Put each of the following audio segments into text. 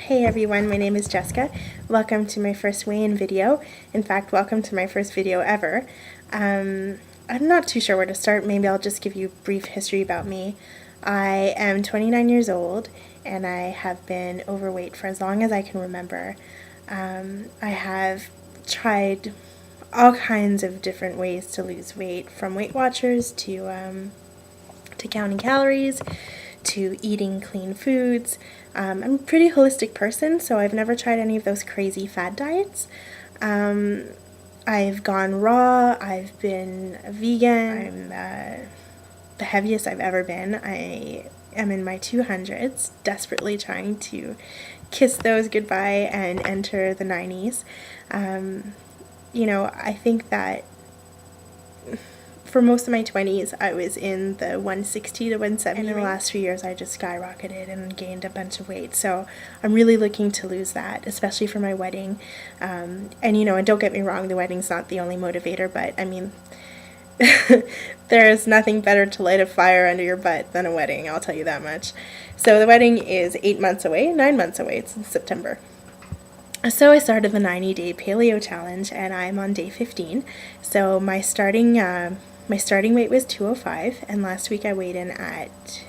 Hey everyone, my name is Jessica. Welcome to my first weigh-in video. In fact, welcome to my first video ever. I'm not too sure where to start. Maybe I'll just give you a brief history about me. I am 29 years old and I have been overweight for as long as I can remember. I have tried all kinds of different ways to lose weight, from Weight Watchers to counting calories, to eating clean foods. I'm a pretty holistic person, so I've never tried any of those crazy fad diets. I've gone raw, I've been a vegan, I'm the heaviest I've ever been. I am in my 200s, desperately trying to kiss those goodbye and enter the 90s. I think that for most of my 20s, I was in the 160 to 170. And in the last few years, I just skyrocketed and gained a bunch of weight. So I'm really looking to lose that, especially for my wedding. And don't get me wrong, the wedding's not the only motivator, but I mean, there's nothing better to light a fire under your butt than a wedding, I'll tell you that much. So the wedding is 9 months away, it's in September. So I started the 90-day Paleo challenge, and I'm on day 15. So my starting weight was 205, and last week I weighed in at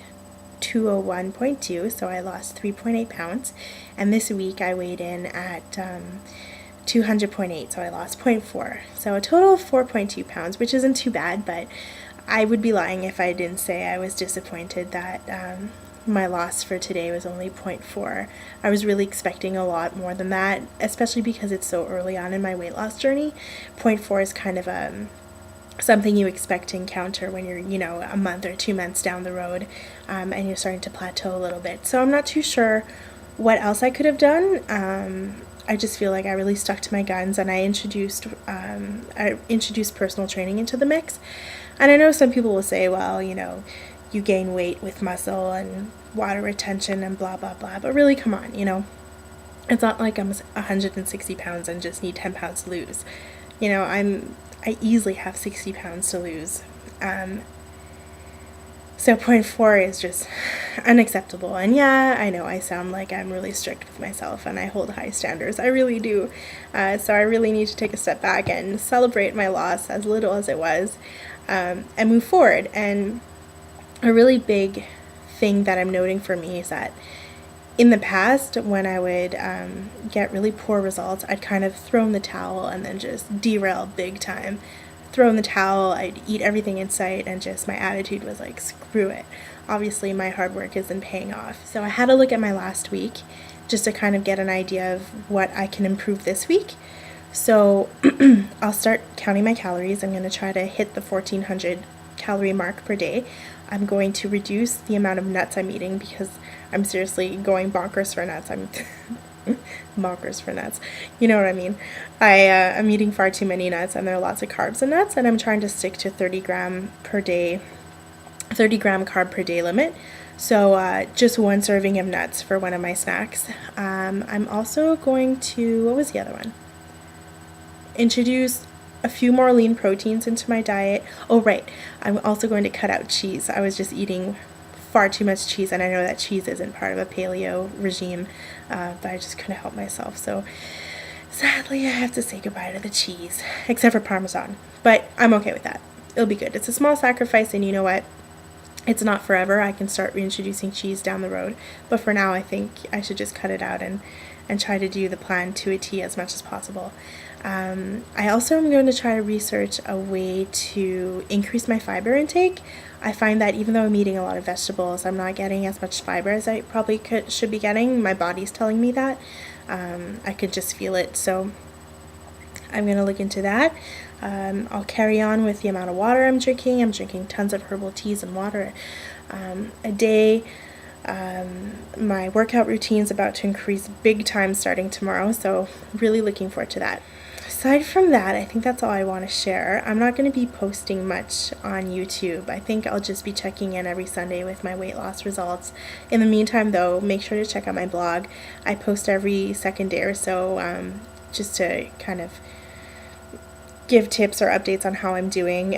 201.2, so I lost 3.8 pounds. And this week I weighed in at 200.8, so I lost 0.4. So a total of 4.2 pounds, which isn't too bad, but I would be lying if I didn't say I was disappointed that my loss for today was only 0.4. I was really expecting a lot more than that, especially because it's so early on in my weight loss journey. 0.4 is kind of something you expect to encounter when you're, a month or 2 months down the road, and you're starting to plateau a little bit. So I'm not too sure what else I could have done. I just feel like I really stuck to my guns, and I introduced personal training into the mix. And I know some people will say, well, you gain weight with muscle and water retention and blah, blah, blah. But really, come on, it's not like I'm 160 pounds and just need 10 pounds to lose. I easily have 60 pounds to lose. So 0.4 is just unacceptable. And yeah, I know I sound like I'm really strict with myself and I hold high standards. I really do. So I really need to take a step back and celebrate my loss, as little as it was, and move forward. And a really big thing that I'm noting for me is that in the past, when I would get really poor results, I'd kind of throw in the towel and then just derail big time. Throw in the towel, I'd eat everything in sight, and just my attitude was like, screw it. Obviously, my hard work isn't paying off. So I had to look at my last week just to kind of get an idea of what I can improve this week. So I'll start counting my calories. I'm going to try to hit the 1,400 calorie mark per day. I'm going to reduce the amount of nuts I'm eating because I'm seriously going bonkers for nuts. I'm bonkers for nuts. You know what I mean? I'm eating far too many nuts, and there are lots of carbs in nuts, and I'm trying to stick to 30 gram carb per day limit. So just one serving of nuts for one of my snacks. I'm also going to, what was the other one? Introduce a few more lean proteins into my diet. Oh, right. I'm also going to cut out cheese. I was just eating far too much cheese, and I know that cheese isn't part of a paleo regime, but I just couldn't help myself. So sadly, I have to say goodbye to the cheese, except for Parmesan. But I'm okay with that. It'll be good. It's a small sacrifice, and you know what? It's not forever. I can start reintroducing cheese down the road. But for now, I think I should just cut it out and try to do the plan to a T as much as possible. I also am going to try to research a way to increase my fiber intake. I find that even though I'm eating a lot of vegetables, I'm not getting as much fiber as I probably should be getting. My body's telling me that. I could just feel it. So I'm going to look into that. I'll carry on with the amount of water I'm drinking. I'm drinking tons of herbal teas and water a day. My workout routine's about to increase big time starting tomorrow, so really looking forward to that. Aside from that, I think that's all I want to share. I'm not going to be posting much on YouTube. I think I'll just be checking in every Sunday with my weight loss results. In the meantime, though, make sure to check out my blog. I post every second day or so, just to kind of give tips or updates on how I'm doing.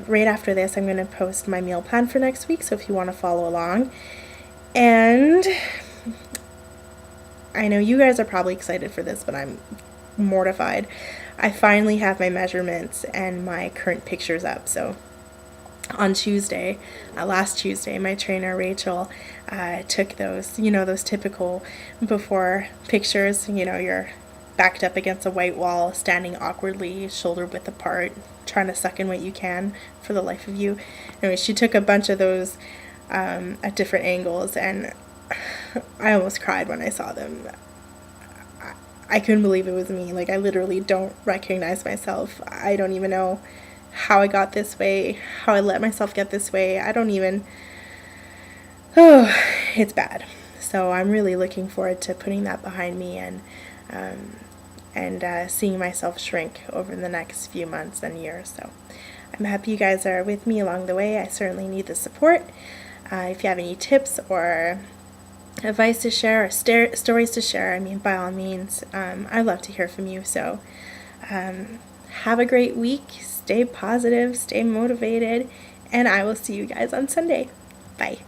Right after this, I'm going to post my meal plan for next week, so if you want to follow along. And I know you guys are probably excited for this, but I'm mortified. I finally have my measurements and my current pictures up. So on Tuesday, last Tuesday, my trainer Rachel took those, those typical before pictures. You're backed up against a white wall, standing awkwardly, shoulder width apart, trying to suck in what you can for the life of you. Anyway, she took a bunch of those at different angles, and I almost cried when I saw them. I couldn't believe it was me. Like, I literally don't recognize myself. I don't even know how I got this way, how I let myself get this way. I don't even, oh, it's bad. So I'm really looking forward to putting that behind me and seeing myself shrink over the next few months and years. So I'm happy you guys are with me along the way. I certainly need the support. If you have any tips or advice to share or stories to share, I mean, by all means, I'd love to hear from you. So have a great week. Stay positive, stay motivated, and I will see you guys on Sunday. Bye.